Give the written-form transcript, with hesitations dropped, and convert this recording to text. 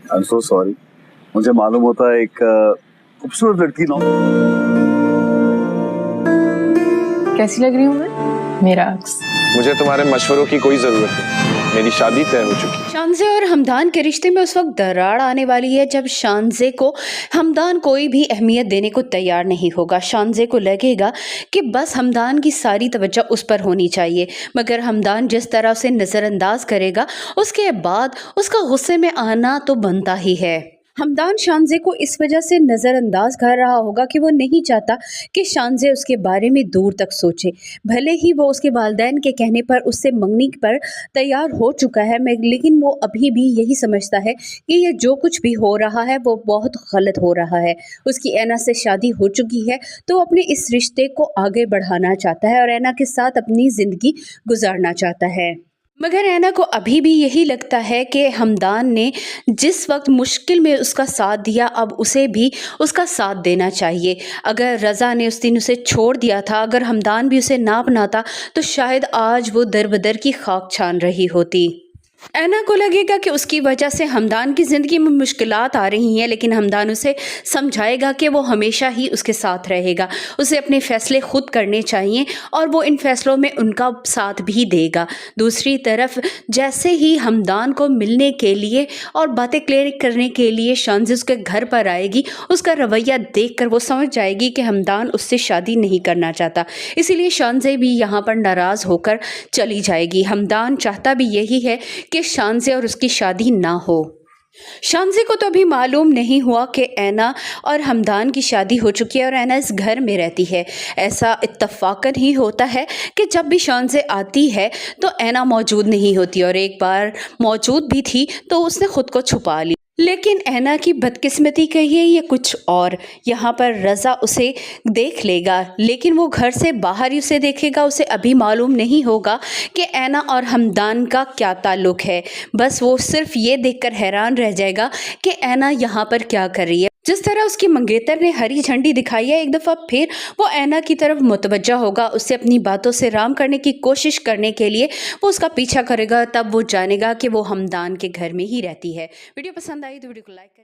I am so sorry. मुझे मालूम होता है एक खूबसूरत लड़की ना। कैसी लग रही हूँ मैं? मेरा अक्स। मुझे तुम्हारे मशवरों की कोई जरूरत नहीं, मेरी शादी तय हो चुकी है। शानज़े और हमदान के रिश्ते में उस वक्त दरार आने वाली है जब शानज़े को हमदान कोई भी अहमियत देने को तैयार नहीं होगा। शानज़े को लगेगा कि बस हमदान की सारी तवज्जो उस पर होनी चाहिए, मगर हमदान जिस तरह उसे नज़रअंदाज करेगा उसके बाद उसका गुस्से में आना तो बनता ही है। हमदान शानज़े को इस वजह से नज़रअंदाज कर रहा होगा कि वो नहीं चाहता कि शानज़े उसके बारे में दूर तक सोचे। भले ही वो उसके वालिदैन के कहने पर उससे मंगनी पर तैयार हो चुका है, लेकिन वो अभी भी यही समझता है कि ये जो कुछ भी हो रहा है वो बहुत गलत हो रहा है। उसकी ऐना से शादी हो चुकी है तो अपने इस रिश्ते को आगे बढ़ाना चाहता है और ऐना के साथ अपनी ज़िंदगी गुजारना चाहता है। मगर ऐना को अभी भी यही लगता है कि हमदान ने जिस वक्त मुश्किल में उसका साथ दिया, अब उसे भी उसका साथ देना चाहिए। अगर रज़ा ने उस दिन उसे छोड़ दिया था, अगर हमदान भी उसे ना अपनाता, तो शायद आज वो दर बदर की खाक छान रही होती। ऐना को लगेगा कि उसकी वजह से हमदान की ज़िंदगी में मुश्किलात आ रही हैं, लेकिन हमदान उसे समझाएगा कि वो हमेशा ही उसके साथ रहेगा। उसे अपने फ़ैसले खुद करने चाहिए और वो इन फ़ैसलों में उनका साथ भी देगा। दूसरी तरफ जैसे ही हमदान को मिलने के लिए और बातें क्लियर करने के लिए शानज़े उसके घर पर आएगी, उसका रवैया देखकर वो समझ जाएगी कि हमदान उससे शादी नहीं करना चाहता। इसीलिए शानज़े भी यहाँ पर नाराज़ होकर चली जाएगी। हमदान चाहता भी यही है कि शानज़े और उसकी शादी ना हो। शानज़े को तो अभी मालूम नहीं हुआ कि ऐना और हमदान की शादी हो चुकी है और ऐना इस घर में रहती है। ऐसा इत्तफ़ाक़न ही होता है कि जब भी शानज़े आती है तो ऐना मौजूद नहीं होती, और एक बार मौजूद भी थी तो उसने ख़ुद को छुपा ली। लेकिन ऐना की बदकिस्मती कहिए या कुछ और, यहाँ पर रज़ा उसे देख लेगा, लेकिन वो घर से बाहर ही उसे देखेगा। उसे अभी मालूम नहीं होगा कि ऐना और हमदान का क्या ताल्लुक़ है। बस वो सिर्फ़ ये देखकर हैरान रह जाएगा कि ऐना यहाँ पर क्या कर रही है। जिस तरह उसकी मंगेतर ने हरी झंडी दिखाई है, एक दफ़ा फिर वो ऐना की तरफ मुतवज्जा होगा। उससे अपनी बातों से राम करने की कोशिश करने के लिए वो उसका पीछा करेगा। तब वो जानेगा कि वो हमदान के घर में ही रहती है। वीडियो पसंद आई तो वीडियो को लाइक करें।